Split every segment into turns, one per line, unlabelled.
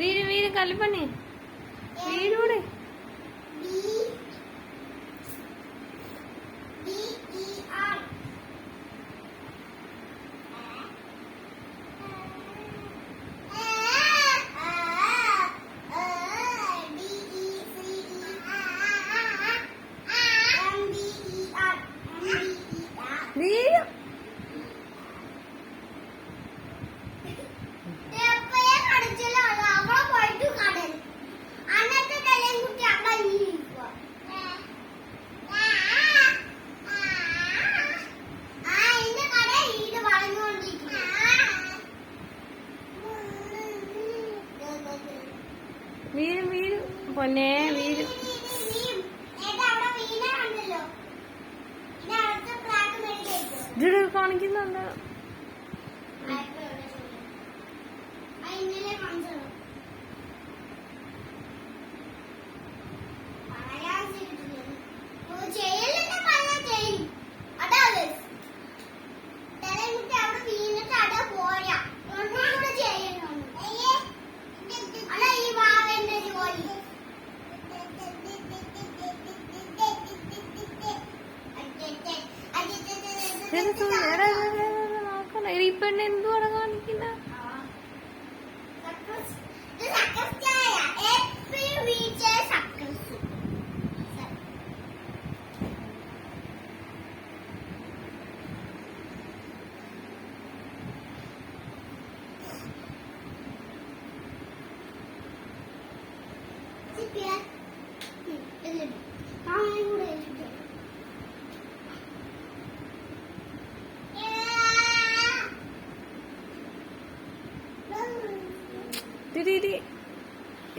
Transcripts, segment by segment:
വീര് വീര് കല്ലുപണി വീരൂടെ വീരും വീരും വീരും പൊന്നെ വീരും ഇത് കാണിക്കുന്നുണ്ട് നോക്കണ ഈ പെണ്ണ് എന്തുവാണ് കാണിക്കുന്ന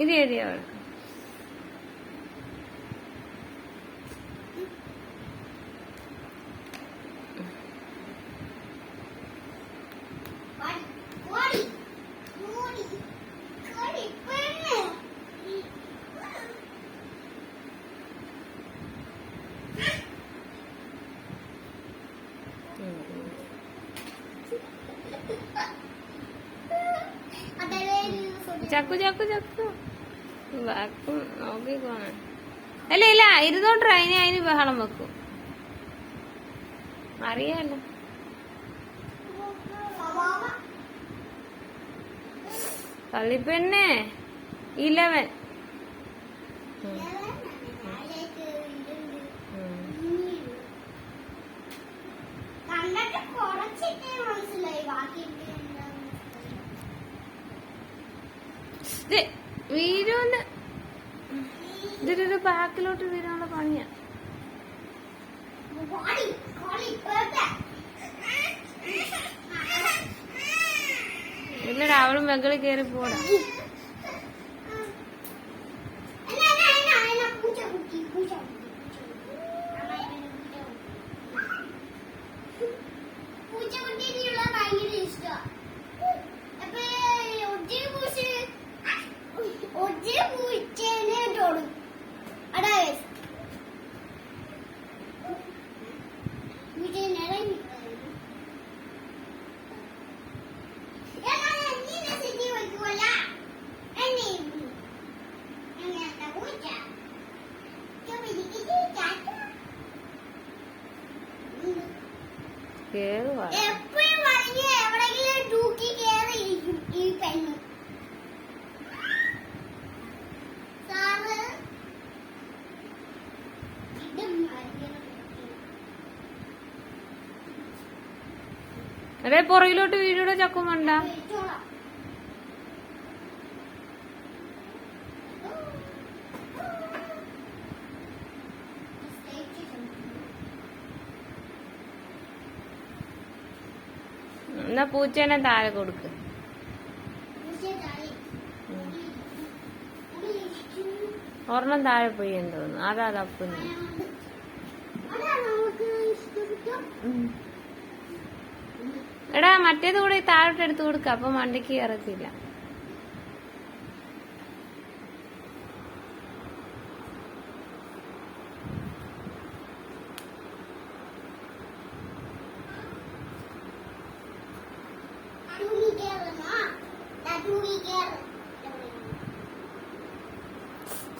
ഇത് എഴുതിയാണ് ചക്കു ചക്കു ചക്കു ബാക്കും നോക്കിക്കോണ അല്ല ഇല്ല ഇരുന്നോട്ടെ അതിന് ബഹളം വെക്കും അറിയാലോ കളിപ്പെണ്ണേ 11 വീരൂന്ന് ഇതൊരു ബാക്കിലോട്ട് വീരാനുള്ള പണിയാ ഇല്ലടാ അവളും വെകളിൽ കയറി പോടാ അതെ പുറകിലോട്ട് വീടിയുടെ ചക്കും വേണ്ട എന്നാ പൂച്ചേനെ താഴെ കൊടുക്ക് ഒരെണ്ണം താഴെ പോയി എന്ന് തോന്നുന്നു അതാ തപ്പുന്നു എടാ മറ്റേത് കൂടെ താഴോട്ട് എടുത്തു കൊടുക്ക അപ്പൊ മണ്ടയ്ക്ക് കയറത്തില്ല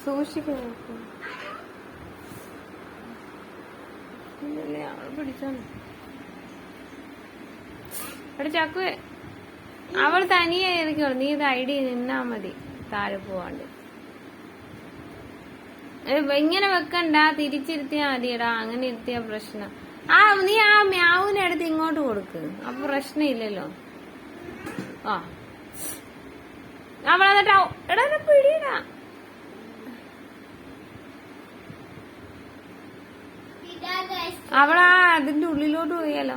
സൂക്ഷിക്കുന്നു. പിടിച്ചോന്ന് എടാ ചക്കു, അവൾ തനിയെ ഇരിക്കുള്ളൂ. നീ ഇത് ഐഡി നിന്നാ മതി, താഴെ പോവാണ്ട്. ഇങ്ങനെ വെക്കണ്ട, തിരിച്ചിരുത്തിയാ മതിയടാ. അങ്ങനെ ഇരുത്തിയ പ്രശ്നം. നീ ആ മ്യാവിനെ എടുത്ത് ഇങ്ങോട്ട് കൊടുക്ക്, അപ്പൊ പ്രശ്നമില്ലല്ലോ. ആ അവളെന്നിട്ട് എടാ പിടിയിടാ. അവളാ അതിന്റെ ഉള്ളിലോട്ട് പോയാലോ.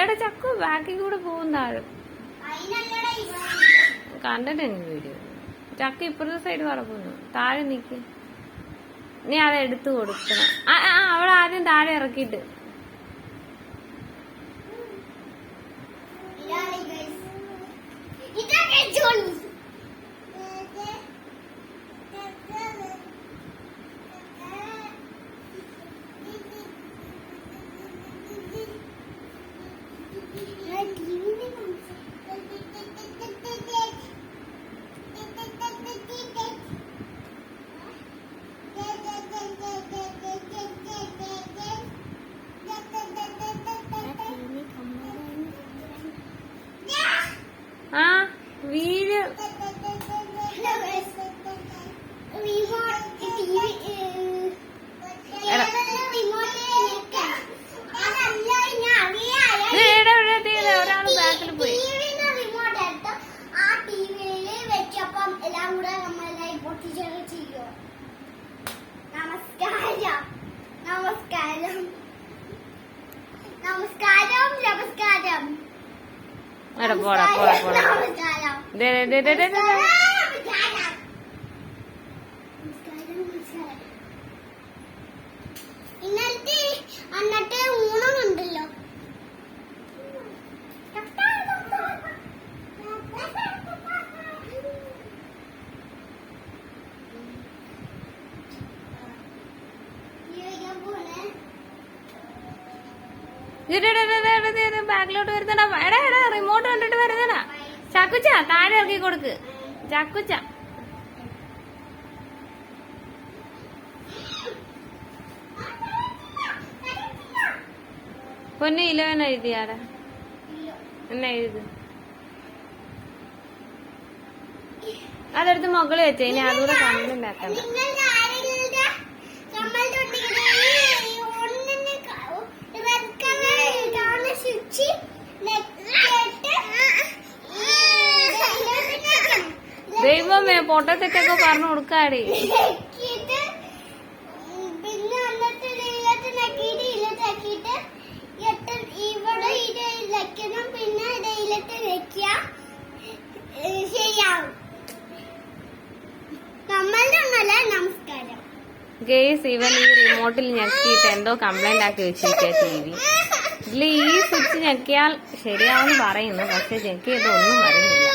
എടാ ചക്കു ബാക്കിൽ കൂടെ പോകുന്ന താഴെ കണ്ടിട്ട് എനിക്ക് വീഡിയോ. ചക്ക ഇപ്പുറത്തെ സൈഡ് പറക്കുന്നു. താഴെ നിക്ക്. നീ അത് എടുത്തു കൊടുക്കണം. അവളാദ്യം താഴെ ഇറക്കിയിട്ട്. വീട് ഒരാള് ബാക്കിൽ പോയി. പോടാ പോടാ പോടാ.
എന്നിട്ട് ഊണുണ്ടല്ലോ.
ബാക്കിലോട്ട് വരുന്നടാ. എടാ എടാ റിമോട്ട് കണ്ടിട്ട് വരുന്നടാ. ചക്കുച്ച താഴെ ഇറക്കി കൊടുക്ക്. ചക്കുച്ച പൊന്നു 11 എഴുതിയാടാ. എന്നാ എഴുത്. അതെടുത്ത് മുകളിൽ വെച്ചേ. ഇനി അതുകൂടെ കംപ്ലൈന്റ് ആക്കണ്ട. ദൈവമേ പൊട്ടത്തെറ്റൊക്കെ പറഞ്ഞു കൊടുക്കാടി.
പിന്നെ എന്നിട്ട് ഇവിടെ ഇലക്കണം. പിന്നെ ഇടയിലിട്ട് വെക്കുക. ശരിയാവും. നമ്മളുടെ ഒന്നല്ല. നമസ്കാരം
ഗേസ്. ഇവൻ ഈ റിമോട്ടിൽ ഞെക്കിയിട്ട് എന്തോ കംപ്ലൈന്റ് ആക്കി വെച്ചിരിക്കുക TV. ഇതിൽ ഈ സ്വിച്ച് ഞെക്കിയാൽ ശരിയാവെന്ന് പറയുന്നു, പക്ഷെ ഞെക്കിയത് ഒന്നും വരുന്നില്ല.